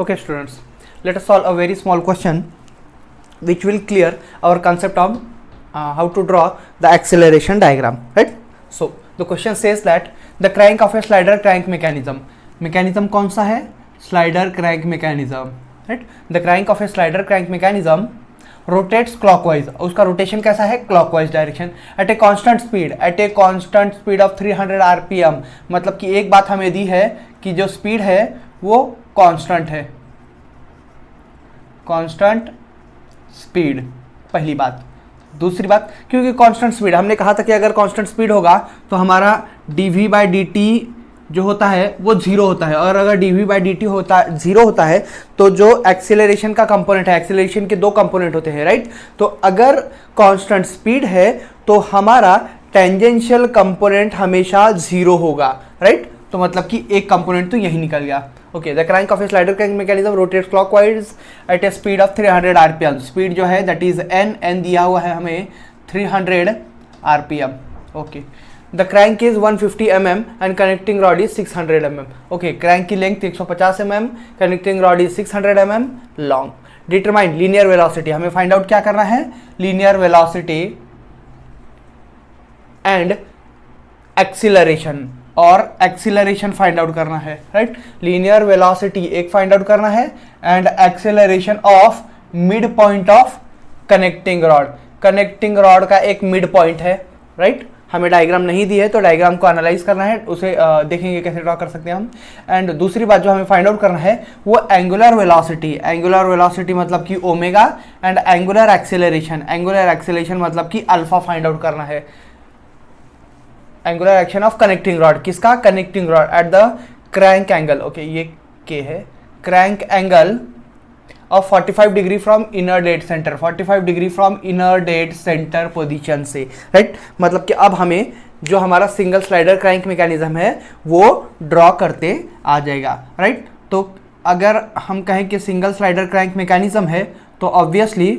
Okay students, let us solve a very small question which will clear our concept of how to draw the acceleration diagram, right? So the question says that the crank of a slider crank mechanism कौन सा है? Slider crank mechanism, right? The crank of a slider crank mechanism rotates clockwise. उसका rotation कैसा है? Clockwise direction at a constant speed of 300 rpm. मतलब कि एक बात हमें दी है कि जो स्पीड है वो कांस्टेंट है, कांस्टेंट स्पीड, पहली बात। दूसरी बात, क्योंकि कांस्टेंट स्पीड, हमने कहा था कि अगर कांस्टेंट स्पीड होगा तो हमारा dv/dt जो होता है वो जीरो होता है, और अगर dv/dt होता जीरो होता है तो जो एक्सीलरेशन का कंपोनेंट है, एक्सीलरेशन के दो कंपोनेंट होते हैं, राइट? तो अगर कांस्टेंट स्पीड है तो हमारा टेंजेंशियल कंपोनेंट हमेशा जीरो होगा, राइट? तो मतलब कि एक कंपोनेंट तो यही निकल गया। Okay, the crank of a slider crank mechanism rotates clockwise at a speed of 300 RPM. Speed जो है दैट इज एन दिया हुआ है हमें 300 RPM. Okay, the crank is 150 mm and connecting rod is 600 mm। Okay, crank की length 150 mm, connecting rod is 600 mm long. Determine linear velocity, हमें find out क्या करना है? लीनियर वेलोसिटी एंड एक्सीलरेशन, और एक्सीलरेशन फाइंड आउट करना है, right? Linear velocity एक find out करना है and acceleration of mid point of connecting rod. Connecting rod का एक मिड पॉइंट है, राइट? हमें डायग्राम नहीं दी है तो डायग्राम को एनालाइज करना है, उसे देखेंगे कैसे ड्रॉ कर सकते हैं हम। एंड दूसरी बात जो हमें फाइंड आउट करना है वो एंगुलर वेलोसिटी। एंगुलर वेलोसिटी मतलब कि ओमेगा, एंड एंगुलर एक्सेलरेशन मतलब कि अल्फा फाइंड आउट करना है। Angular action of connecting rod, किसका? Connecting rod at the crank angle. Okay, ये के है crank angle of 45 degree from inner dead centre, 45 degree from inner dead centre position से, right? मतलब कि अब हमें जो हमारा सिंगल स्लाइडर क्रैंक मैकेनिज्म है वो ड्रॉ करते आ जाएगा, राइट? तो अगर हम कहें कि सिंगल स्लाइडर क्रैंक मैकेनिज्म है तो ऑब्वियसली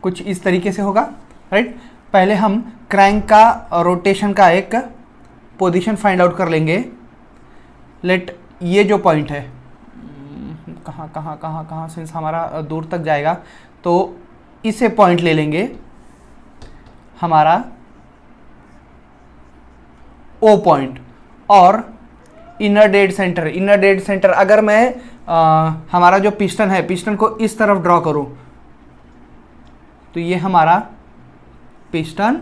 कुछ इस तरीके से होगा, राइट? पहले हम क्रैंक का रोटेशन का एक पोजीशन फाइंड आउट कर लेंगे। लेट ये जो पॉइंट है कहाँ सिंस हमारा दूर तक जाएगा तो इसे पॉइंट ले लेंगे हमारा ओ पॉइंट, और इनर डेड सेंटर अगर मैं हमारा जो पिस्टन है, पिस्टन को इस तरफ ड्रॉ करूं तो ये हमारा piston,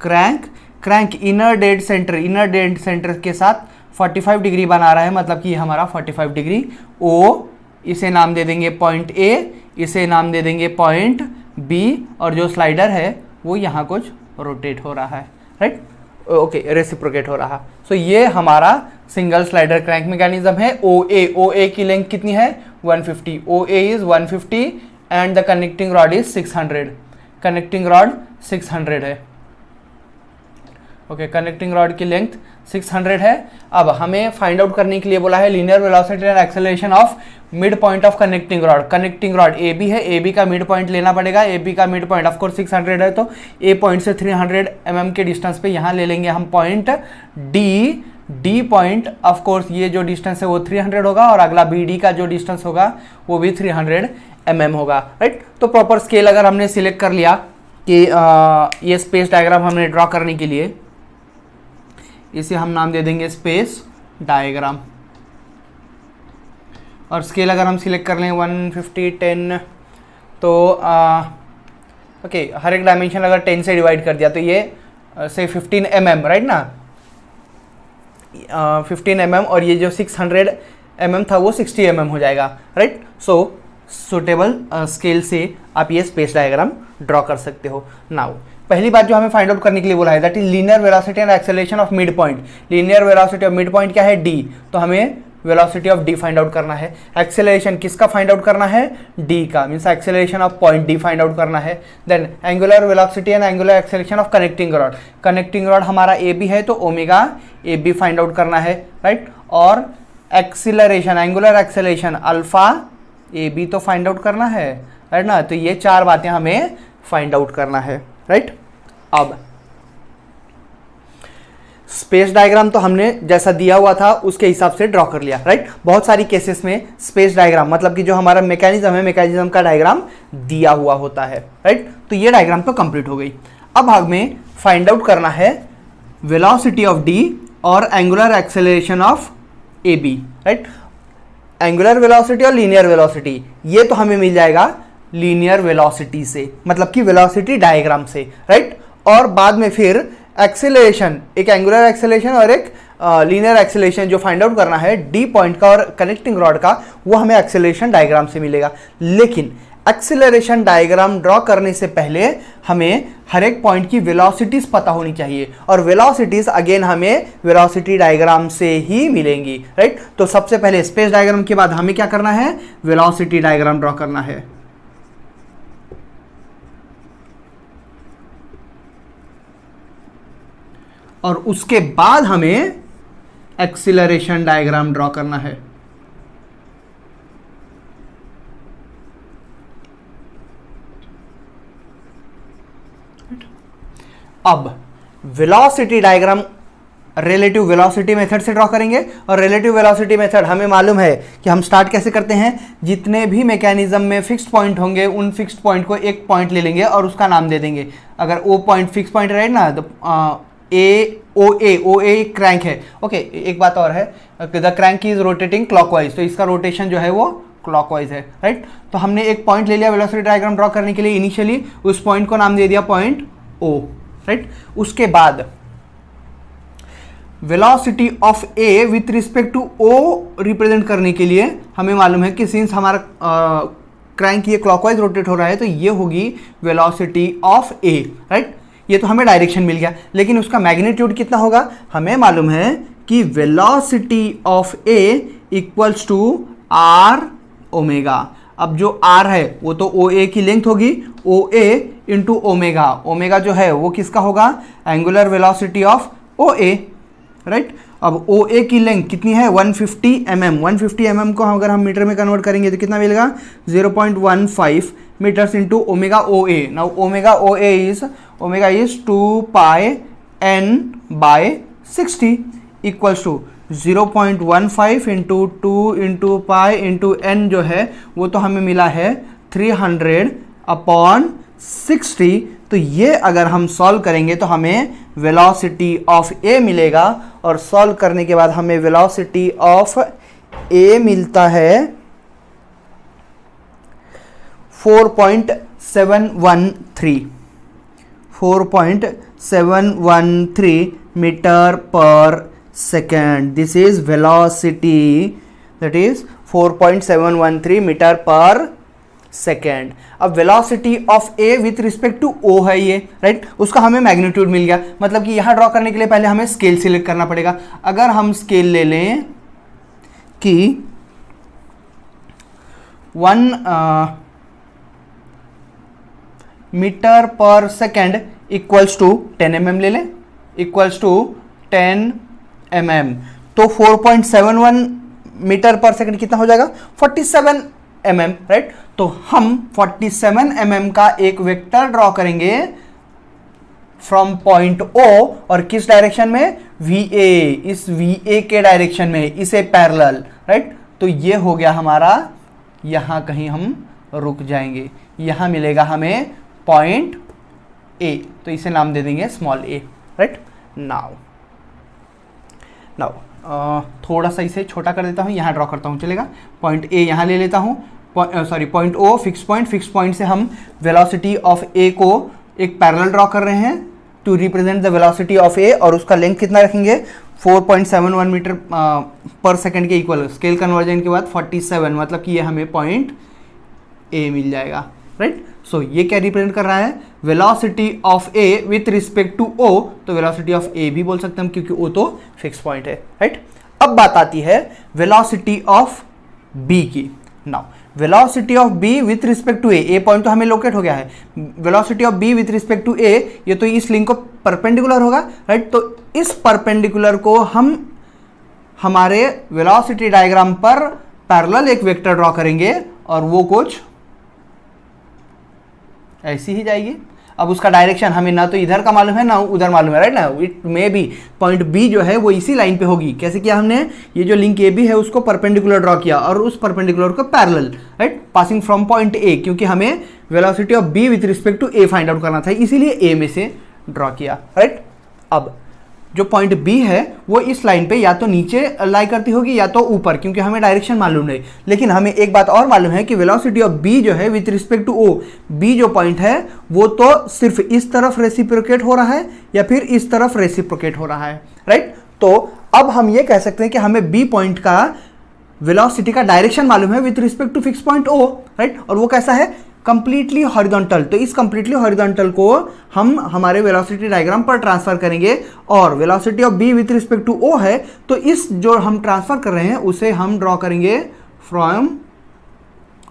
crank inner dead centre के साथ 45 डिग्री बना रहा है, मतलब कि ये हमारा 45 डिग्री। ओ इसे नाम दे देंगे पॉइंट ए, इसे नाम दे देंगे पॉइंट बी, और जो स्लाइडर है वो यहाँ कुछ रोटेट हो रहा है, राइट? ओके, रेसिप्रोकेट हो रहा। सो ये हमारा सिंगल स्लाइडर क्रैंक मैकेनिज्म है। ओ ए की लेंथ कितनी है? 150। O A is 150 and the connecting rod is 600। Connecting rod 600 है। ओके, कनेक्टिंग रॉड की लेंथ 600 है। अब हमें फाइंड आउट करने के लिए बोला है linear velocity and acceleration of mid point of connecting rod. Connecting rod A B है, ए बी का मिड पॉइंट लेना पड़ेगा। ए बी का मिड पॉइंट ऑफ कोर्स 600 है, तो ए पॉइंट से 300 mm के डिस्टेंस पे यहाँ ले लेंगे हम point D point. Of course ये जो डिस्टेंस है वो 300 होगा, और अगला बी डी का जो डिस्टेंस होगा वो भी 300 mm होगा, राइट? तो प्रॉपर स्केल अगर हमने सिलेक्ट कर लिया कि ये स्पेस डायग्राम हमने ड्रॉ करने के लिए, इसे हम नाम दे देंगे स्पेस डायग्राम, और स्केल अगर हम सिलेक्ट कर लें 150 10, तो ओके, हर एक डायमेंशन अगर 10 से डिवाइड कर दिया तो ये से 15 mm, राइट ना? 15 mm, और ये जो 600 mm था वो 60 mm हो जाएगा, राइट? सो सुटेबल स्केल से आप ये स्पेस डायग्राम ड्रॉ कर सकते हो। नाउ पहली बात जो हमें फाइंड आउट करने के लिए बोला है that is linear velocity and acceleration of mid point. Linear velocity of mid point क्या है? डी। तो हमें velocity of D find out करना है। एक्सेलरेशन किसका फाइंड आउट करना है? डी का, means acceleration of point D find out करना है। Then angular velocity and angular acceleration of connecting rod. Connecting rod हमारा ए बी है तो omega A B find out करना है, राइट? और acceleration, angular acceleration alpha A B तो find out करना है, राइट ना? तो ये चार बातें हमें फाइंड आउट करना है, राइट? अब स्पेस डायग्राम तो हमने जैसा दिया हुआ था उसके हिसाब से ड्रॉ कर लिया, राइट। बहुत सारी केसेस में स्पेस डायग्राम मतलब कि जो हमारा मैकेनिज्म है, मैकेनिज्म का डायग्राम दिया हुआ होता है, राइट। तो ये डायग्राम तो कंप्लीट हो गई। अब हमें फाइंड आउट करना है वेलोसिटी ऑफ डी और angular acceleration of A B, right. Angular velocity और लीनियर वेलोसिटी ये तो हमें मिल जाएगा लीनियर वेलोसिटी से, मतलब कि वेलोसिटी डायग्राम से, राइट। और बाद में फिर एक्सेलरेशन, एक एंगुलर एक्सेलरेशन और एक लीनियर एक्सेलरेशन जो फाइंड आउट करना है डी पॉइंट का और कनेक्टिंग रॉड का, वो हमें एक्सेलरेशन डायग्राम से मिलेगा। लेकिन एक्सेलरेशन डायग्राम ड्रॉ करने से पहले हमें हर एक पॉइंट की वेलोसिटीज पता होनी चाहिए, और वेलोसिटीज अगेन हमें वेलोसिटी डायग्राम से ही मिलेंगी, राइट। तो सबसे पहले स्पेस डायग्राम के बाद हमें क्या करना है, वेलोसिटी डायग्राम ड्रॉ करना है। और उसके बाद हमें एक्सीलरेशन डायग्राम ड्रॉ करना है। अब velocity diagram relative velocity method से ड्रॉ करेंगे, और रिलेटिव वेलोसिटी मेथड हमें मालूम है कि हम स्टार्ट कैसे करते हैं, जितने भी मैकेनिज्म में फिक्स्ड पॉइंट होंगे उन फिक्स्ड पॉइंट को एक पॉइंट ले लेंगे और उसका नाम दे देंगे। अगर वो पॉइंट फिक्स पॉइंट रहे ना तो ओ ए क्रैंक है, ओके। एक बात और है, the crank is rotating clockwise, तो इसका रोटेशन जो है वो क्लॉकवाइज है, राइट। तो हमने एक पॉइंट ले लिया वेलोसिटी डायग्राम ड्रॉ करने के लिए, इनिशियली उस पॉइंट को नाम दे दिया पॉइंट ओ, राइट। उसके बाद velocity of A with respect to O represent करने के लिए हमें मालूम है कि सिंस हमारा क्रैंक ये क्लॉकवाइज रोटेट हो रहा है तो ये होगी वेलोसिटी ऑफ ए, राइट। ये तो हमें डायरेक्शन मिल गया, लेकिन उसका मैग्नीट्यूड कितना होगा, हमें मालूम है कि velocity of A equals to R omega. अब जो आर है वो तो ओ ए की लेंथ होगी, O A into omega, omega जो है वो किसका होगा, angular velocity of O A, right. अब ओ ए की लेंथ कितनी है, 150 mm, 150 mm को अगर हम मीटर में कन्वर्ट करेंगे तो कितना मिलेगा, 0.15 metres into omega O A. Now omega O A is 2 pi n by 60 equals to 0.15 into 2 into pi into n जो है वो तो हमें मिला है 300/60। तो ये अगर हम सॉल्व करेंगे तो हमें वेलोसिटी ऑफ ए मिलेगा, और सॉल्व करने के बाद हमें वेलोसिटी ऑफ ए मिलता है 4.713 मीटर पर second. This is velocity, that is 4.713 metre पर सेकेंड। अब velocity of A with respect to O है ये, राइट। उसका हमें मैग्नीट्यूड मिल गया, मतलब कि यहां ड्रॉ करने के लिए पहले हमें स्केल सिलेक्ट करना पड़ेगा। अगर हम स्केल ले लें कि 1 मीटर पर सेकेंड इक्वल्स टू 10 mm ले लें, इक्वल्स टू 10 mm, तो 4.71 मीटर पर सेकेंड कितना हो जाएगा, 47 mm, राइट। तो हम 47 mm का एक वेक्टर ड्रॉ करेंगे फ्रॉम पॉइंट ओ, और किस डायरेक्शन में, VA, इस VA के डायरेक्शन में, इसे पैरेलल, राइट। तो ये हो गया हमारा, यहां कहीं हम रुक जाएंगे, यहां मिलेगा हमें पॉइंट A, तो इसे नाम दे देंगे स्मॉल a, राइट। नाउ थोड़ा सा इसे छोटा कर देता हूं, यहां ड्रॉ करता हूं, चलेगा। पॉइंट A यहां ले लेता हूं, पॉइंट O फिक्स पॉइंट से हम वेलोसिटी ऑफ A को एक पैरेलल ड्रॉ कर रहे हैं to represent the velocity of A, और उसका लेंथ कितना रखेंगे, 4.71 मीटर पर सेकेंड के इक्वल। स्केल कन्वर्जन के बाद 47, मतलब कि ये हमें पॉइंट A मिल जाएगा, राइट। सो ये क्या रिप्रेजेंट कर रहा है, velocity of A with respect to O, तो वेलोसिटी ऑफ A भी बोल सकते हैं हम, क्योंकि O तो फिक्स पॉइंट है, राइट। अब बात आती है वेलोसिटी ऑफ B की। Now velocity of B with respect to A point तो हमें लोकेट हो गया है, velocity of B with respect to A, ये तो इस लिंक को परपेंडिकुलर होगा, राइट। तो इस परपेंडिकुलर को हम हमारे वेलोसिटी डायग्राम पर पैरेलल एक वेक्टर ड्रॉ करेंगे, और वो कुछ ऐसी ही जाएगी। अब उसका डायरेक्शन हमें ना तो इधर का मालूम है ना उधर मालूम है, राइट ना। It may be point B जो है वो इसी लाइन पे होगी। कैसे किया हमने, ये जो लिंक ए बी है उसको परपेंडिकुलर ड्रॉ किया और उस परपेंडिकुलर को parallel, right, passing from point A, क्योंकि हमें velocity of B with respect to A find out करना था, इसीलिए ए में से ड्रॉ किया, राइट। अब जो पॉइंट बी है वो इस लाइन पे या तो नीचे लाई करती होगी या तो ऊपर, क्योंकि हमें डायरेक्शन मालूम नहीं। लेकिन हमें एक बात और मालूम है कि वेलोसिटी ऑफ बी जो है with respect to O, B जो पॉइंट है वो तो सिर्फ इस तरफ रेसिप्रोकेट हो रहा है या फिर इस तरफ रेसिप्रोकेट हो रहा है, राइट। तो अब हम ये कह सकते हैं कि हमें बी पॉइंट का वेलोसिटी का डायरेक्शन मालूम है with respect to fix point O, right. और वो कैसा है, कंप्लीटली हॉरिजॉन्टल। तो इस कंप्लीटली हॉरिजॉन्टल को हम हमारे वेलोसिटी डायग्राम पर ट्रांसफर करेंगे और velocity of B with respect to O है, तो इस जो हम ट्रांसफर कर रहे हैं उसे हम ड्रॉ करेंगे फ्रॉम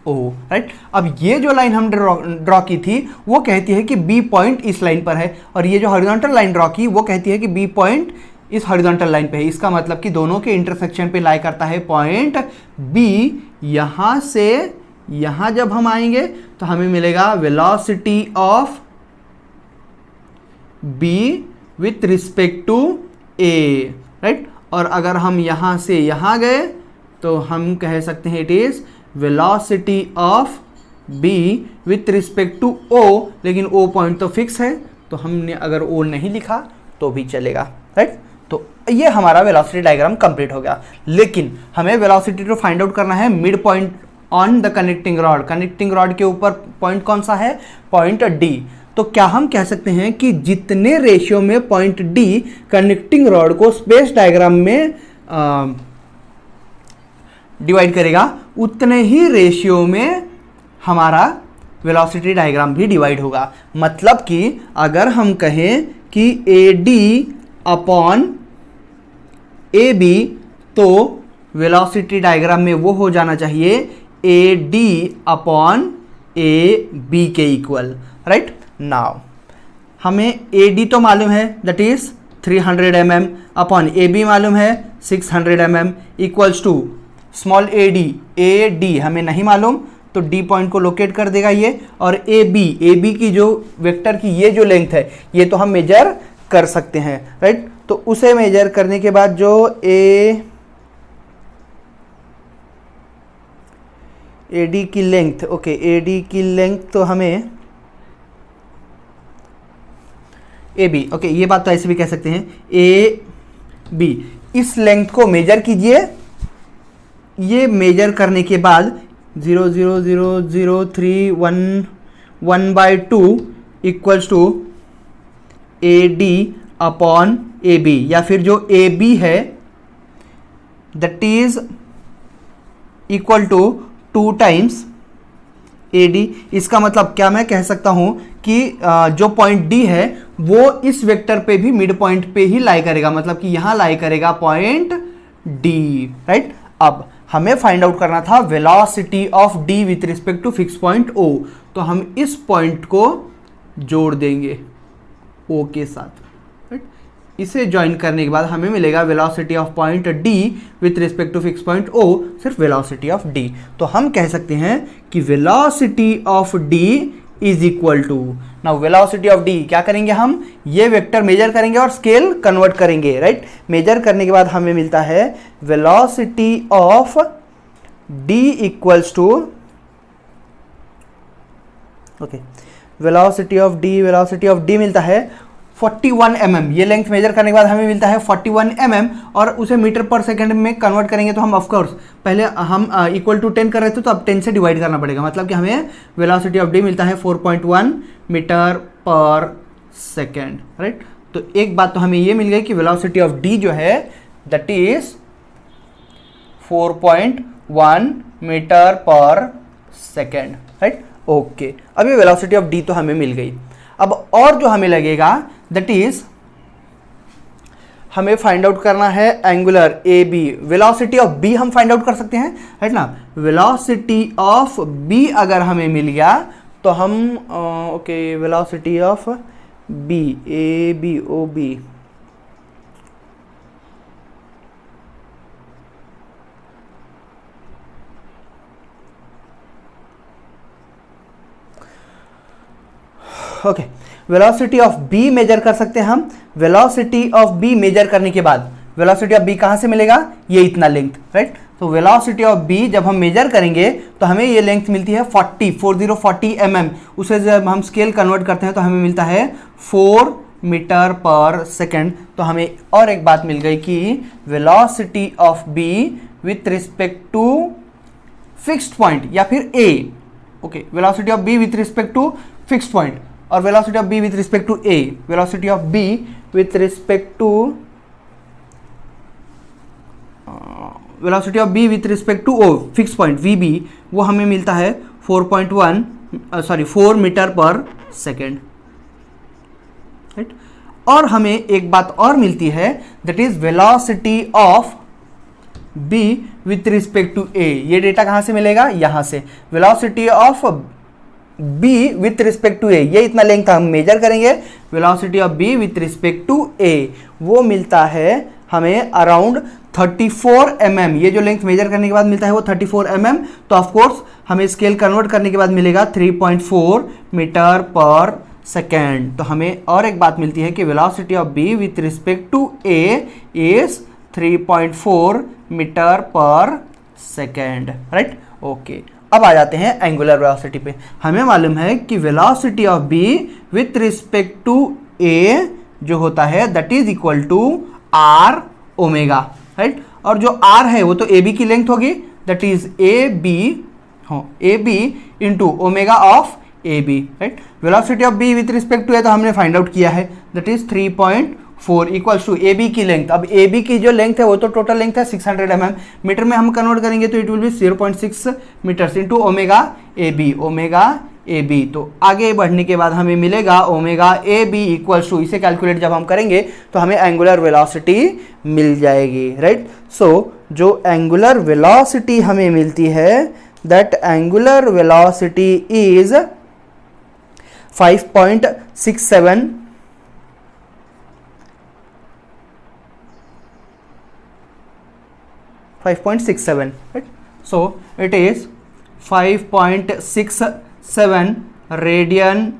ओ, राइट। अब ये जो लाइन हम ड्रॉ की थी वो कहती है कि बी पॉइंट इस लाइन पर है, और ये जो हॉरिजॉन्टल लाइन ड्रॉ की वो कहती है कि बी पॉइंट इस हॉरिजॉन्टल लाइन पे है। इसका मतलब कि दोनों के इंटरसेक्शन पे लाई करता है पॉइंट बी। यहां से यहां जब हम आएंगे तो हमें मिलेगा velocity of B with respect to A, right. और अगर हम यहां से यहां गए तो हम कह सकते हैं it is velocity of B with respect to O, लेकिन ओ पॉइंट तो फिक्स है तो हमने अगर ओ नहीं लिखा तो भी चलेगा, राइट। तो ये हमारा वेलोसिटी डायग्राम कंप्लीट हो गया। लेकिन हमें वेलोसिटी को फाइंड आउट करना है mid point on the connecting rod. Connecting rod के ऊपर पॉइंट कौन सा है, पॉइंट डी। तो क्या हम कह सकते हैं कि जितने रेशियो में पॉइंट डी कनेक्टिंग रॉड को स्पेस डायग्राम में डिवाइड करेगा, उतने ही रेशियो में हमारा वेलोसिटी डायग्राम भी डिवाइड होगा। मतलब कि अगर हम कहें कि A D upon A B, तो वेलोसिटी डायग्राम में वो हो जाना चाहिए A D upon A B के इक्वल, राइट। नाउ हमें ए डी तो मालूम है, that is 300 mm upon A B मालूम है 600 mm equals to small A D हमें नहीं मालूम, तो डी पॉइंट को लोकेट कर देगा ये। और ए बी की जो वेक्टर की ये जो लेंथ है ये तो हम मेजर कर सकते हैं, राइट। तो उसे मेजर करने के बाद जो ए डी की लेंथ, ओके, ए डी की लेंथ तो हमें ए बी, ओके, ये बात तो ऐसे भी कह सकते हैं ए बी। इस लेंथ को मेजर कीजिए। ये मेजर करने के बाद 0.00031 equals to A D upon A B, या फिर जो ए बी है that is equal to 2 times A D. इसका मतलब क्या मैं कह सकता हूं कि जो पॉइंट डी है वो इस वेक्टर पे भी मिड पॉइंट पे ही लाई करेगा, मतलब कि यहां लाई करेगा पॉइंट डी, राइट। अब हमें फाइंड आउट करना था velocity of D with respect to fix point O, तो हम इस पॉइंट को जोड़ देंगे ओ के साथ, राइट। इसे ज्वाइन करने के बाद हमें मिलेगा velocity of point D with respect to fix point O, सिर्फ वेलोसिटी ऑफ डी। तो हम कह सकते हैं कि velocity of D is equal to, now velocity of D क्या करेंगे, हम ये वेक्टर मेजर करेंगे और स्केल कन्वर्ट करेंगे, राइट। मेजर करने के बाद हमें मिलता है velocity of D equals to, okay, velocity of D मिलता है 41 mm। ये लेंथ मेजर करने के बाद हमें मिलता है 41 mm, और उसे मीटर पर सेकंड में कन्वर्ट करेंगे तो हम ऑफकोर्स पहले हम इक्वल टू 10 कर रहे थे तो अब 10 से डिवाइड करना पड़ेगा, मतलब कि हमें वेलोसिटी ऑफ डी मिलता है 4.1 मीटर पर सेकेंड, राइट। तो एक बात तो हमें ये मिल गई कि वेलोसिटी ऑफ डी जो है दैट इज 4.1 मीटर पर सेकेंड, राइट। ओके, अब ये वेलोसिटी ऑफ डी तो हमें मिल गई। अब और जो हमें लगेगा दैट इज हमें फाइंड आउट करना है angular A B. Velocity of B हम फाइंड आउट कर सकते हैं, राइट ना। वेलोसिटी ऑफ बी अगर हमें मिल गया तो हम okay, velocity of B, A B O B, okay, velocity of B measure कर सकते हैं हम। वेलोसिटी ऑफ बी मेजर करने के बाद वेलोसिटी ऑफ बी कहां से मिलेगा, ये इतना लेंथ, राइट। तो वेलोसिटी ऑफ बी जब हम मेजर करेंगे तो हमें ये लेंथ मिलती है 40 mm। उसे जब हम स्केल कन्वर्ट करते हैं तो हमें मिलता है 4 मीटर पर सेकेंड। तो हमें और एक बात मिल गई कि velocity of B with respect to fixed point या फिर A, okay, velocity of B with respect to fixed point और velocity of B with respect to A, velocity of B with respect to velocity of B with respect to O fix point V B, वो हमें मिलता है 4 metre पर second, right. और हमें एक बात और मिलती है, that is velocity of B with respect to A. ये डेटा कहां से मिलेगा, यहां से। Velocity of B with respect to A, ये इतना लेंथ हम मेजर करेंगे। Velocity of B with respect to A वो मिलता है हमें अराउंड 34 mm। ये जो लेंथ मेजर करने के बाद मिलता है वो 34 mm। तो ऑफ कोर्स हमें स्केल कन्वर्ट करने के बाद मिलेगा 3.4 मीटर पर सेकेंड। तो हमें और एक बात मिलती है कि velocity of B with respect to A is 3.4 metre पर सेकेंड, राइट। ओके, अब आ जाते हैं एंगुलर वेलोसिटी पे। हमें मालूम है कि velocity of B with respect to A जो होता है that is equal to R omega, right. और जो आर है वो तो ए बी की लेंथ होगी, that is A B into omega of A B, right. Velocity of B with respect to A तो हमने फाइंड आउट किया है, that is 3.4 equals to A B की लेंथ। अब ए बी की जो लेंथ है वो तो टोटल लेंथ है 600 mm, मीटर में हम कन्वर्ट करेंगे तो it will be 0.6 meters into omega A B. तो आगे बढ़ने के बाद हमें मिलेगा omega A B equals to, इसे कैलकुलेट जब हम करेंगे तो हमें एंगुलर वेलोसिटी मिल जाएगी, राइट। सो जो एंगुलर वेलोसिटी हमें मिलती है that angular velocity is 5.67 right? So it is 5.67 radian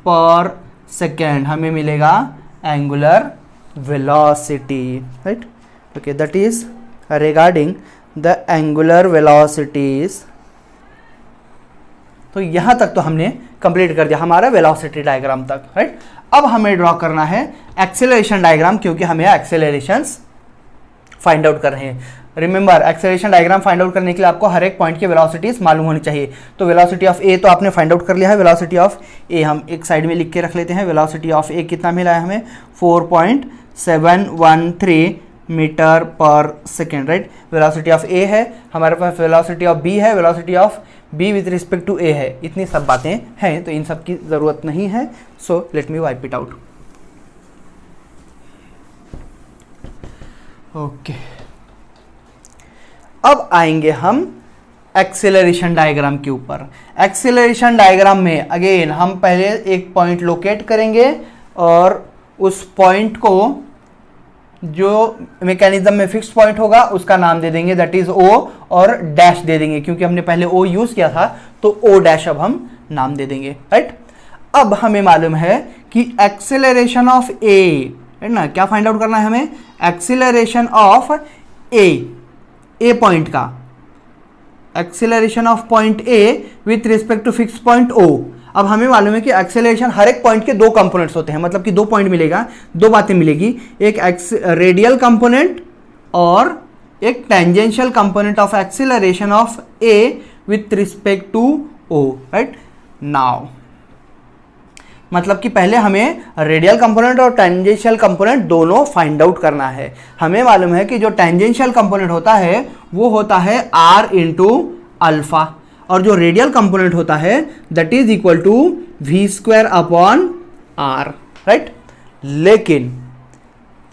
पर सेकेंड हमें मिलेगा angular velocity, right. Okay, that is regarding the angular velocities. तो यहां तक तो हमने कंप्लीट कर दिया हमारा वेलोसिटी डायग्राम तक, राइट। अब हमें ड्रॉ करना है एक्सेलरेशन डायग्राम, क्योंकि हमें एक्सेलरेशंस फाइंड आउट कर रहे हैं। Remember, acceleration diagram find out करने के लिए आपको हर एक पॉइंट की वेलोसिटीज मालूम होनी चाहिए। तो वेलोसिटी ऑफ ए तो आपने फाइंड आउट कर लिया है, वेलोसिटी ऑफ ए हम एक साइड में लिख के रख लेते हैं। वेलोसिटी ऑफ ए कितना मिला है हमें, 4.713 मीटर पर second, right. Velocity of A है हमारे पास, वेलोसिटी ऑफ बी है, velocity of B with respect to A है। इतनी सब बातें हैं तो इन सब की ज़रूरत नहीं है। So let me wipe it out. Okay, अब आएंगे हम एक्सेलरेशन डायग्राम के ऊपर। एक्सेलरेशन डायग्राम में अगेन हम पहले एक पॉइंट लोकेट करेंगे और उस पॉइंट को जो मैकेनिज्म में फिक्स्ड पॉइंट होगा उसका नाम दे देंगे, दैट इज ओ, और डैश दे देंगे क्योंकि हमने पहले ओ यूज किया था तो ओ डैश अब हम नाम दे देंगे, राइट। अब हमें मालूम है कि एक्सेलरेशन ऑफ ए, है ना, क्या फाइंड आउट करना है हमें, एक्सेलरेशन ऑफ ए पॉइंट का, acceleration of point A with respect to fix point O. अब हमें मालूम है कि एक्सेलरेशन हर एक पॉइंट के दो कंपोनेंट्स होते हैं, मतलब कि दो पॉइंट मिलेगा, दो बातें मिलेगी, एक रेडियल कंपोनेंट और एक tangential component of acceleration of A with respect to O, right. Now मतलब कि पहले हमें रेडियल कंपोनेंट और टेंजेंशियल कंपोनेंट दोनों फाइंड आउट करना है। हमें मालूम है कि जो टेंजेंशियल कंपोनेंट होता है वो होता है r इंटू अल्फा, और जो रेडियल कंपोनेंट होता है that is equal to v square upon r, right. लेकिन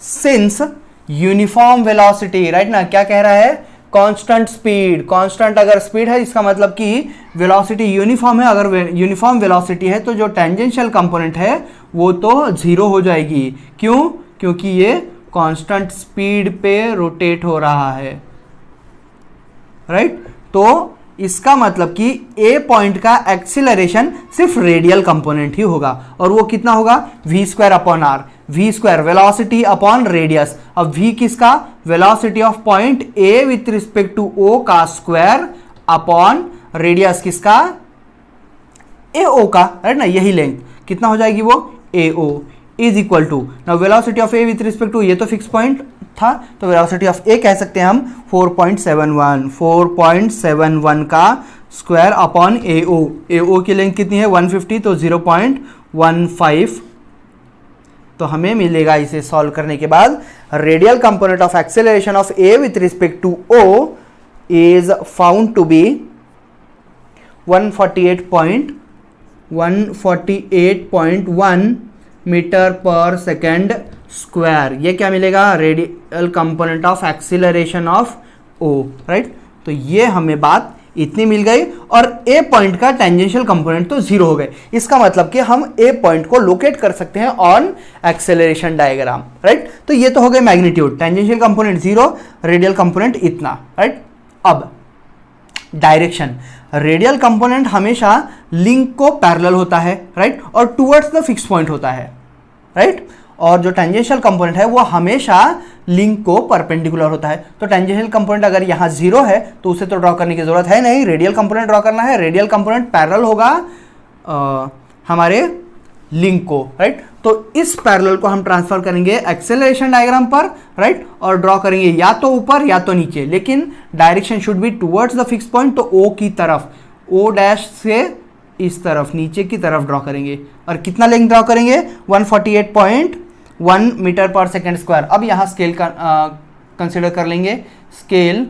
सिंस यूनिफॉर्म वेलोसिटी, राइट ना, क्या कह रहा है, कांस्टेंट स्पीड। कांस्टेंट अगर स्पीड है इसका मतलब कि वेलोसिटी यूनिफॉर्म है। अगर यूनिफॉर्म वेलोसिटी है तो जो टेंजेंशियल कंपोनेंट है वो तो जीरो हो जाएगी। क्यों? क्योंकि ये कांस्टेंट स्पीड पे रोटेट हो रहा है, राइट। तो इसका मतलब कि ए पॉइंट का एक्सीलरेशन सिर्फ रेडियल कंपोनेंट ही होगा, और वो कितना होगा, v square upon R, v square velocity upon radius. अब v किसका, velocity of point A with respect to O का स्क्वायर अपॉन रेडियस किसका, ए ओ का, राइट ना, यही लेंथ कितना हो जाएगी वो A O is equal to, now velocity of A with respect to, ये तो फिक्स पॉइंट था तो वेलोसिटी ऑफ ए कह सकते हैं हम 4.71 का स्क्वायर अपॉन ए ओ की लेंथ कितनी है 150, तो 0.15, तो हमें मिलेगा इसे सॉल्व करने के बाद radial component of acceleration of A with respect to O is found to be 148.1 metre पर सेकेंड स्क्वायर। ये क्या मिलेगा, radial component of acceleration of O, right. तो ये हमें बात इतनी मिल गई, और ए पॉइंट का टेंजेंशियल कंपोनेंट तो जीरो हो गए। इसका मतलब कि हम ए पॉइंट को लोकेट कर सकते हैं ऑन एक्सेलरेशन डायग्राम, राइट। तो ये तो हो गए magnitude, tangential component zero, radial component इतना, राइट। अब डायरेक्शन, रेडियल कंपोनेंट हमेशा लिंक को पैरेलल होता है, राइट, और टुवर्ड्स द फिक्स पॉइंट होता है, राइट। और जो टेंजेंशियल कंपोनेंट है वो हमेशा लिंक को परपेंडिकुलर होता है। तो टेंजेंशियल कंपोनेंट अगर यहाँ जीरो है तो उसे तो ड्रॉ करने की जरूरत है नहीं, रेडियल कंपोनेंट ड्रॉ करना है। रेडियल कंपोनेंट पैरेलल होगा हमारे लिंक को, राइट। तो इस पैरेलल को हम ट्रांसफर करेंगे एक्सेलरेशन डायग्राम पर, राइट, और ड्रॉ करेंगे या तो ऊपर या तो नीचे, लेकिन direction should be towards the fix point, तो ओ की तरफ, ओ डैश से इस तरफ नीचे की तरफ ड्रॉ करेंगे। और कितना लेंथ ड्रॉ करेंगे, 148.1 मीटर पर सेकेंड स्क्वायर। अब यहाँ स्केल का कंसिडर कर लेंगे, स्केल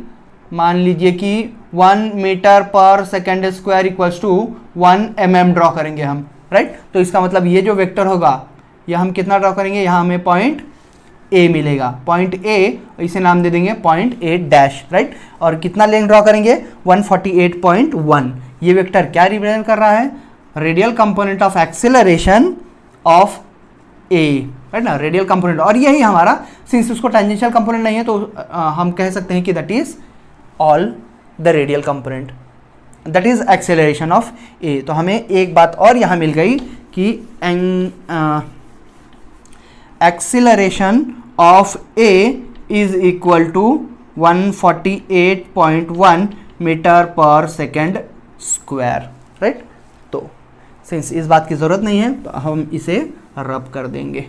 मान लीजिए कि 1 मीटर पर second square equals to 1 mm draw करेंगे हम, राइट। तो इसका मतलब ये जो वेक्टर होगा यह हम कितना ड्रॉ करेंगे, यहाँ हमें पॉइंट ए मिलेगा, पॉइंट ए, इसे नाम दे देंगे पॉइंट ए डैश, राइट। और कितना लेंथ ड्रॉ करेंगे, 148.1। ये वेक्टर क्या रिप्रेजेंट कर रहा है, radial component of acceleration of A, right ना, रेडियल कंपोनेंट। और यही हमारा, सिंस उसको टेंजेंशियल कंपोनेंट नहीं है तो हम कह सकते हैं कि that is all the radial component, that is acceleration of A. तो हमें एक बात और यहाँ मिल गई कि acceleration of A is equal to 148.1 metre पर सेकेंड स्क्वायर, राइट। तो सिंस इस बात की जरूरत नहीं है तो हम इसे रब कर देंगे।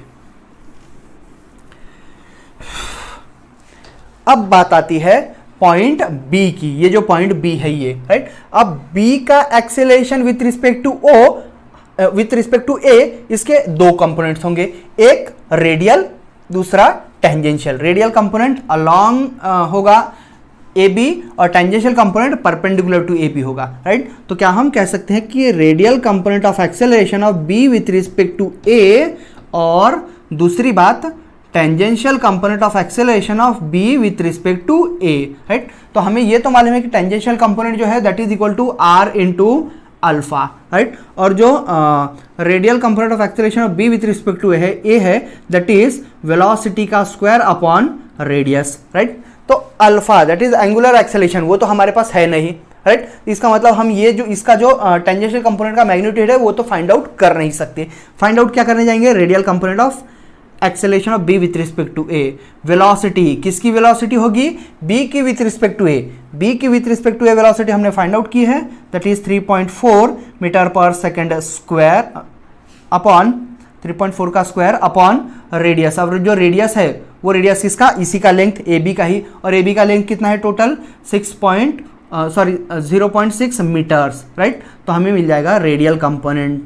अब बात आती है पॉइंट बी की, ये जो पॉइंट बी है ये, राइट। अब बी का acceleration with respect to O, with respect to A, इसके दो कंपोनेंट्स होंगे, एक रेडियल, दूसरा टेंजेंशियल। रेडियल कंपोनेंट अलोंग होगा ए बी और tangential component perpendicular to A B होगा, राइट। तो क्या हम कह सकते हैं कि radial component of acceleration of B with respect to A, और दूसरी बात tangential component of acceleration of B with respect to A, right. तो हमें ये तो मालूम है कि टेंजेंशियल कंपोनेंट जो है that is equal to R into alpha, right. और जो radial component of acceleration of B with respect to A है दैट इज वेलोसिटी का स्क्वायर अपॉन रेडियस, राइट। तो alpha that is angular acceleration, वो तो हमारे पास है नहीं, राइट। इसका मतलब हम ये जो इसका जो टेंजेंशियल कंपोनेंट का मैग्नीट्यूड है वो तो फाइंड आउट कर नहीं सकते। फाइंड आउट क्या करने जाएंगे, radial component of acceleration of B with respect to A. Velocity, किसकी वेलोसिटी होगी, बी की with respect to A. B की with respect to A velocity हमने फाइंड आउट की है, दैट इज 3.4 मीटर पर सेकेंड स्क्वायर अपॉन 3.4 का square upon radius. अब जो रेडियस है वो रेडियस किसका, इसी का लेंथ ए बी का ही, और ए बी का लेंथ कितना है टोटल 0.6 मीटर्स, राइट। तो हमें मिल जाएगा radial component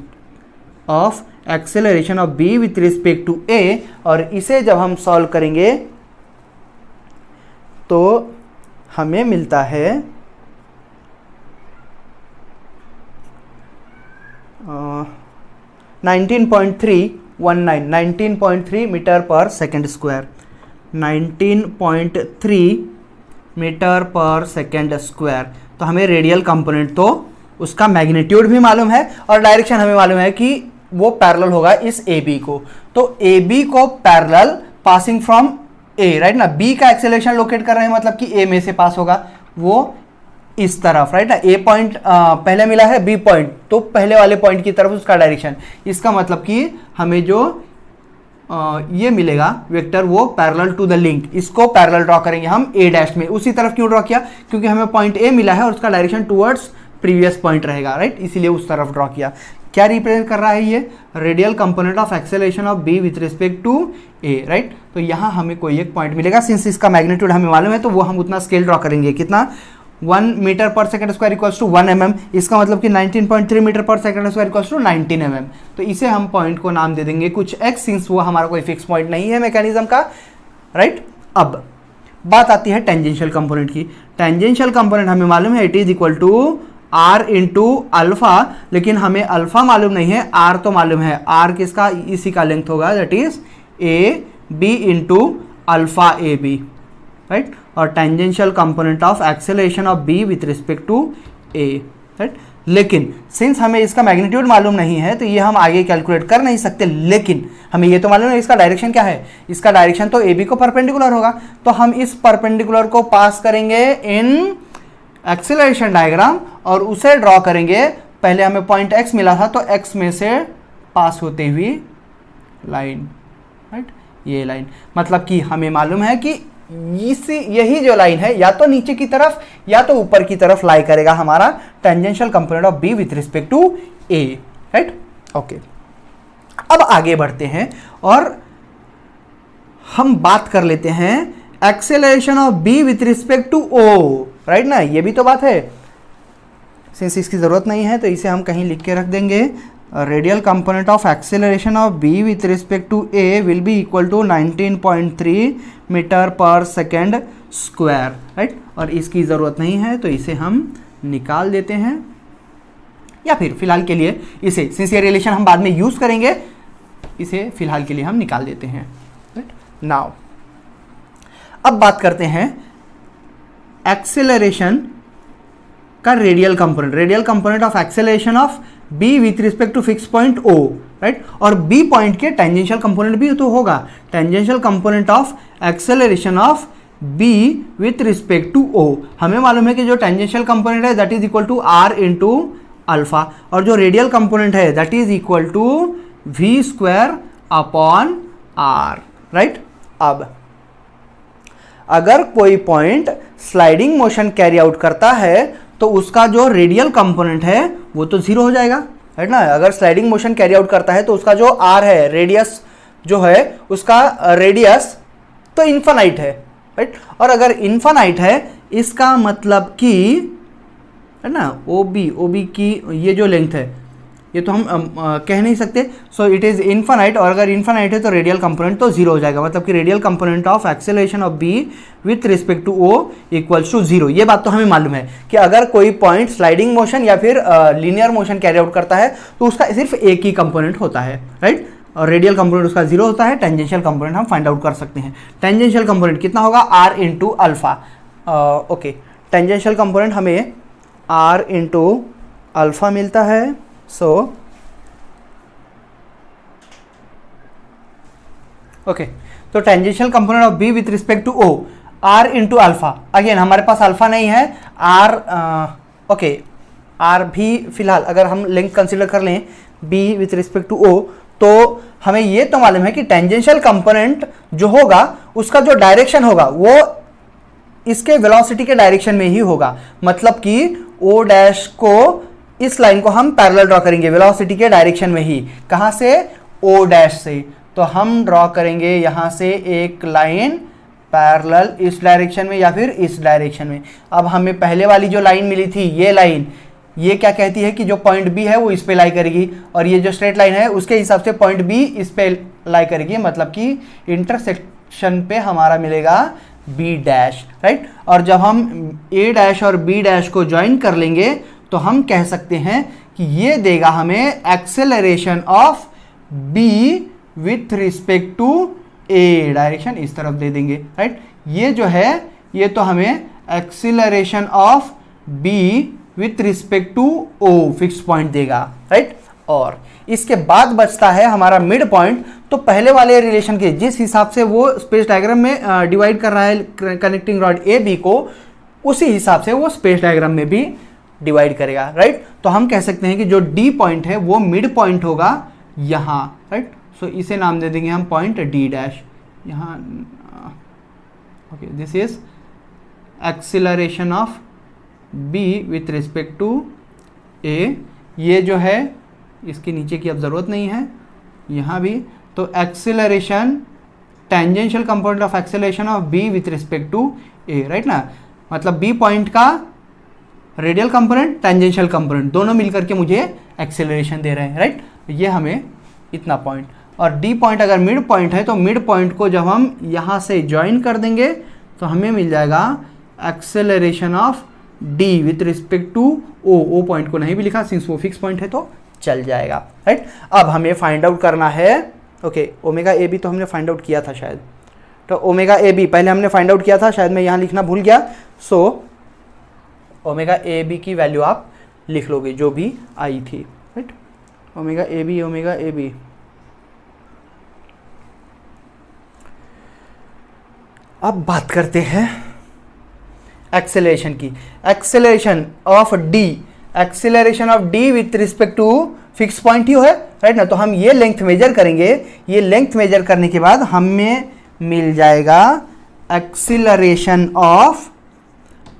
of acceleration of B with respect to A, और इसे जब हम सॉल्व करेंगे तो हमें मिलता है 19.3 मीटर पर सेकेंड स्क्वायर, 19.3 मीटर पर सेकेंड स्क्वायर। तो हमें रेडियल कंपोनेंट तो उसका मैग्नीट्यूड भी मालूम है और डायरेक्शन हमें मालूम है कि वो पैरेलल होगा इस ए बी को। तो ए बी को parallel passing from A, right ना, बी का एक्सेलरेशन लोकेट कर रहे हैं मतलब कि ए में से पास होगा, वो इस तरफ, राइट ना, ए पॉइंट पहले मिला है बी पॉइंट, तो पहले वाले पॉइंट की तरफ उसका डायरेक्शन। इसका मतलब कि हमें जो ये मिलेगा वेक्टर वो पैरेलल टू द लिंक, इसको पैरेलल ड्रॉ करेंगे हम ए डैश में। उसी तरफ क्यों ड्रॉ किया? क्योंकि हमें पॉइंट ए मिला है और उसका डायरेक्शन टुवर्ड्स प्रीवियस पॉइंट रहेगा, राइट, इसीलिए उस तरफ ड्रॉ किया। क्या रिप्रेजेंट कर रहा है ये? Radial component of acceleration of B with respect to A, right. तो यहाँ हमें कोई एक पॉइंट मिलेगा, सिंस इसका मैग्नीट्यूड हमें मालूम है तो वो हम उतना स्केल ड्रॉ करेंगे। कितना? 1 मीटर पर second square equals to 1 mm, इसका मतलब कि 19.3 मीटर पर second square equals to 19 mm। तो इसे हम पॉइंट को नाम दे देंगे कुछ x, सिंस वो हमारा कोई फिक्स पॉइंट नहीं है मैकेनिज्म का, राइट। अब बात आती है टेंजेंशियल कंपोनेंट की। टेंजेंशियल कंपोनेंट हमें मालूम है it is equal to r into alpha, लेकिन हमें अल्फा मालूम नहीं है, r तो मालूम है। r किसका? इसी का लेंथ होगा, that is A B into alpha A B, right. और tangential component of acceleration of B with respect to A, right. लेकिन सिंस हमें इसका मैग्नीट्यूड मालूम नहीं है तो ये हम आगे कैलकुलेट कर नहीं सकते, लेकिन हमें ये तो मालूम है इसका डायरेक्शन क्या है। इसका डायरेक्शन तो ए बी को परपेंडिकुलर होगा, तो हम इस परपेंडिकुलर को पास करेंगे इन एक्सेलरेशन डायग्राम और उसे ड्रॉ करेंगे। पहले हमें पॉइंट एक्स मिला था तो एक्स में से पास होते हुई लाइन, राइट, ये लाइन। मतलब कि हमें मालूम है कि यही जो लाइन है या तो नीचे की तरफ या तो ऊपर की तरफ लाई करेगा हमारा tangential component of B with respect to A, right. Okay, अब आगे बढ़ते हैं और हम बात कर लेते हैं acceleration of B with respect to O, right ना। ये भी तो बात है, सिंस इसकी जरूरत नहीं है तो इसे हम कहीं लिख के रख देंगे। Radial component of acceleration of B with respect to A will be equal to 19.3 meter पर सेकेंड स्क्वायर, राइट। और इसकी ज़रूरत नहीं है तो इसे हम निकाल देते हैं, या फिर फिलहाल के लिए इसे, सिंस ये रिलेशन हम बाद में यूज़ करेंगे, इसे फिलहाल के लिए हम निकाल देते हैं, राइट। नाउ अब बात करते हैं एक्सेलरेशन का radial component of acceleration of B with respect to fix point O, right. और बी पॉइंट के टेंजेंशियल कंपोनेंट भी तो होगा। Tangential component of acceleration of B with respect to O, हमें मालूम है कि जो टेंजेंशियल कंपोनेंट है that is equal to R into alpha, और जो रेडियल कंपोनेंट है that is equal to V square upon R, right. अब अगर कोई point sliding motion carry out करता है तो उसका जो रेडियल कंपोनेंट है वो तो जीरो हो जाएगा, है ना। अगर स्लाइडिंग मोशन कैरी आउट करता है तो उसका जो आर है, रेडियस जो है उसका रेडियस तो इन्फानाइट है, राइट। और अगर इन्फानाइट है इसका मतलब कि, है ना, ओ बी की ये जो लेंथ है ये तो हम कह नहीं सकते, सो इट इज़ इन्फानाइट। और अगर इन्फानाइट है तो रेडियल कंपोनेंट तो जीरो हो जाएगा, मतलब कि radial component of acceleration of B with respect to O equals to zero. ये बात तो हमें मालूम है कि अगर कोई पॉइंट स्लाइडिंग मोशन या फिर लीनियर मोशन कैरी आउट करता है तो उसका सिर्फ एक ही कंपोनेंट होता है, राइट। और रेडियल कंपोनेंट उसका जीरो होता है। टेंजेंशियल कंपोनेंट हम फाइंड आउट कर सकते हैं। टेंजेंशियल कंपोनेंट कितना होगा? R into alpha. Okay, tangential component हमें आर इंटू अल्फा मिलता है। सो ओके, तो tangential component of B with respect to O R into alpha. Again हमारे पास अल्फा नहीं है, आर ओके, आर भी फिलहाल अगर हम लेंथ कंसिडर कर लें B with respect to O तो हमें ये तो मालूम है कि टेंजेंशियल कंपोनेंट जो होगा उसका जो डायरेक्शन होगा वो इसके वेलोसिटी के डायरेक्शन में ही होगा। मतलब कि ओ डैश को, इस लाइन को हम पैरेलल ड्रॉ करेंगे वेलोसिटी के डायरेक्शन में ही। कहां से? ओ डैश से। तो हम ड्रॉ करेंगे यहां से एक लाइन पैरेलल इस डायरेक्शन में या फिर इस डायरेक्शन में। अब हमें पहले वाली जो लाइन मिली थी ये लाइन, ये क्या कहती है कि जो पॉइंट बी है वो इस पे लाई करेगी, और ये जो स्ट्रेट लाइन है उसके हिसाब से पॉइंट बी इस पे लाई करेगी। मतलब कि इंटरसेक्शन पे हमारा मिलेगा बी डैश, राइट। और जब हम ए डैश और बी डैश को ज्वाइन कर लेंगे तो हम कह सकते हैं कि ये देगा हमें acceleration of B with respect to A direction, इस तरफ दे देंगे, राइट। ये जो है ये तो हमें acceleration of B with respect to O fix point देगा, राइट। और इसके बाद बचता है हमारा मिड पॉइंट। तो पहले वाले रिलेशन के जिस हिसाब से वो स्पेस डायग्राम में डिवाइड कर रहा है कनेक्टिंग रॉड ए बी को, उसी हिसाब से वो स्पेस डायग्राम में भी डिवाइड करेगा, राइट। तो हम कह सकते हैं कि जो डी पॉइंट है वो मिड पॉइंट होगा यहाँ, राइट। सो इसे नाम दे देंगे हम पॉइंट डी डैश यहाँ। Okay, this is acceleration of B with respect to A. ये जो है इसके नीचे की अब ज़रूरत नहीं है, यहाँ भी। तो acceleration, tangential component of acceleration of B with respect to A, right ना। मतलब बी पॉइंट का रेडियल कंपोनेंट, टेंजेंशियल कंपोनेंट दोनों मिलकर के मुझे एक्सेलरेशन दे रहे हैं, राइट। ये हमें इतना पॉइंट, और डी पॉइंट अगर मिड पॉइंट है तो मिड पॉइंट को जब हम यहाँ से ज्वाइन कर देंगे तो हमें मिल जाएगा acceleration of D with respect to O point को नहीं भी लिखा, सिंस वो फिक्स पॉइंट है तो चल जाएगा, राइट। अब हमें फाइंड आउट करना है, ओके, ओमेगा ए बी तो हमने फाइंड आउट किया था शायद। तो ओमेगा ए बी पहले हमने फाइंड आउट किया था, शायद मैं यहाँ लिखना भूल गया। सो ओमेगा ए बी की वैल्यू आप लिख लोगे जो भी आई थी, right. Omega A B, omega A B. अब बात करते हैं एक्सेलरेशन की। Acceleration of D, acceleration of D with respect to fix point ही है, राइट ना। तो हम ये लेंथ मेजर करेंगे, ये लेंथ मेजर करने के बाद हमें मिल जाएगा एक्सीलरेशन ऑफ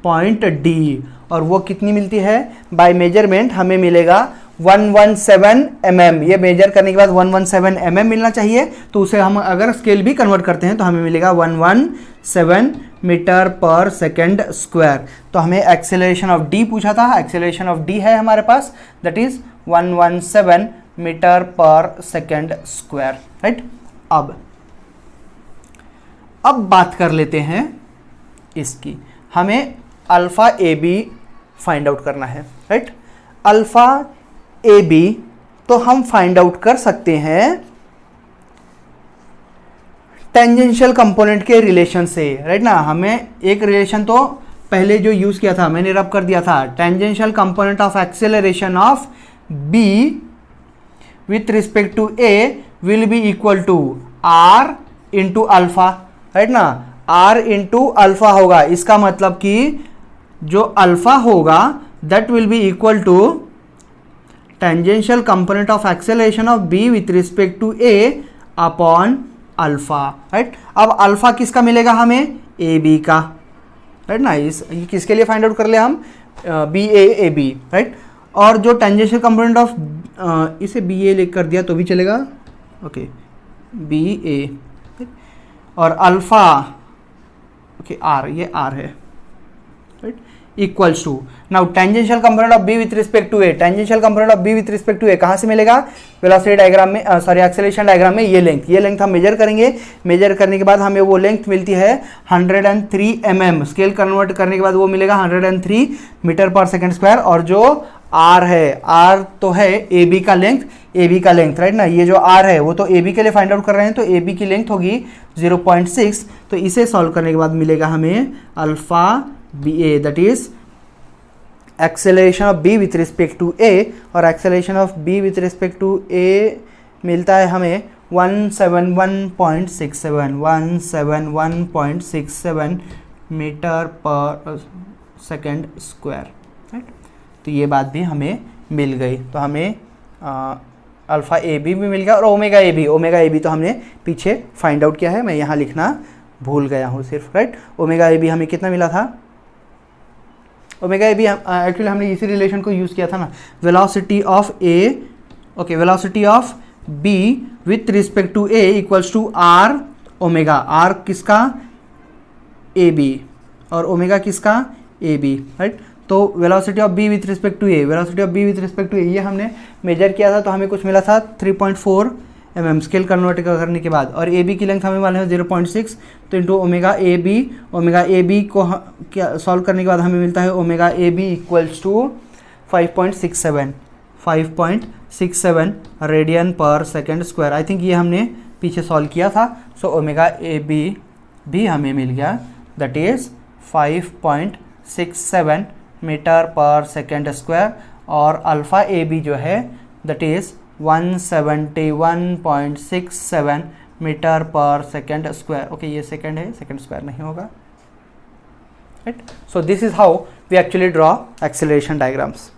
पॉइंट डी, और वो कितनी मिलती है बाय मेजरमेंट, हमें मिलेगा 117 mm। ये मेजर करने के बाद 117 mm मिलना चाहिए, तो उसे हम अगर स्केल भी कन्वर्ट करते हैं तो हमें मिलेगा 117 मीटर पर सेकेंड स्क्वायर। तो हमें एक्सेलरेशन ऑफ डी पूछा था, एक्सेलरेशन ऑफ डी है हमारे पास, दैट इज 117 मीटर पर सेकेंड स्क्वायर, राइट। अब बात कर लेते हैं इसकी, हमें alpha A B find out करना है, राइट। अल्फा ए बी तो हम फाइंड आउट कर सकते हैं टेंजेंशियल कंपोनेंट के रिलेशन से, राइट ना। हमें एक रिलेशन तो पहले जो यूज किया था मैंने रब कर दिया था, tangential component of acceleration of B with respect to A will be equal to R into alpha, right ना। आर इंटू अल्फा होगा, इसका मतलब कि जो अल्फा होगा that will be equal to tangential component of acceleration of B with respect to A upon alpha, right. अब alpha किसका मिलेगा हमें, ए बी का, राइट ना। ये किसके लिए फाइंड आउट कर लिया हम, बी ए बी, राइट। और जो टेंजेंशियल कंपोनेंट ऑफ, इसे बी ए कर दिया तो भी चलेगा, ओके, बी ए, और अल्फा, ओके, आर, ये आर है, right, equals to now tangential component of B with respect to A. Tangential component of B with respect to A कहां से मिलेगा, वेलोसिटी डायग्राम में, सॉरी एक्सेलरेशन डायग्राम में ये length हम मेजर करेंगे। मेजर करने के बाद हमें वो लेंथ मिलती है 103 mm। स्केल कन्वर्ट करने के बाद वो मिलेगा 103 मीटर पर सेकेंड स्क्वायर। और जो आर है, आर तो है ए बी का लेंथ, राइट ना। ये जो आर है वो तो ए बी के लिए फाइंड आउट कर रहे हैं, तो ए बी की लेंथ होगी 0.6। तो इसे सॉल्व करने के बाद मिलेगा हमें alpha B A, that is acceleration of B with respect to A, और acceleration of B with respect to A मिलता है हमें 171.67 मीटर पर सेकेंड स्क्वायर, राइट। तो ये बात भी हमें मिल गई। तो हमें अल्फा ए बी भी मिल गया, और ओमेगा ए बी तो हमने पीछे फाइंड आउट किया है, मैं यहाँ लिखना भूल गया हूँ सिर्फ, राइट। ओमेगा ए बी हमें कितना मिला था, ओमेगा ए बी एक्चुअली हमने इसी रिलेशन को यूज़ किया था ना, velocity of A, okay, velocity of B with respect to A equals to R omega. R किसका, ए बी, और ओमेगा किसका, ए बी, राइट। तो velocity of B with respect to A, velocity of B with respect to A, ये हमने major किया था, तो हमें कुछ मिला था 3.4 mm स्केल कन्वर्ट करने के बाद। और ए बी की लेंथ हमें वाले हैं 0.6, तो इंटू ओमेगा ए बी को क्या सॉल्व करने के बाद हमें मिलता है omega A B equals to 5.67 radian पर सेकेंड स्क्वायर। आई थिंक ये हमने पीछे सॉल्व किया था। सो ओमेगा ए बी भी हमें मिल गया, दैट इज़ 5.67 मीटर पर सेकेंड स्क्वायर, और अल्फ़ा ए बी जो है दैट इज़ 171.67 मीटर पर सेकेंड स्क्वायर। ओके, ये सेकेंड है, सेकेंड स्क्वायर नहीं होगा, right? So this is how we actually draw acceleration diagrams.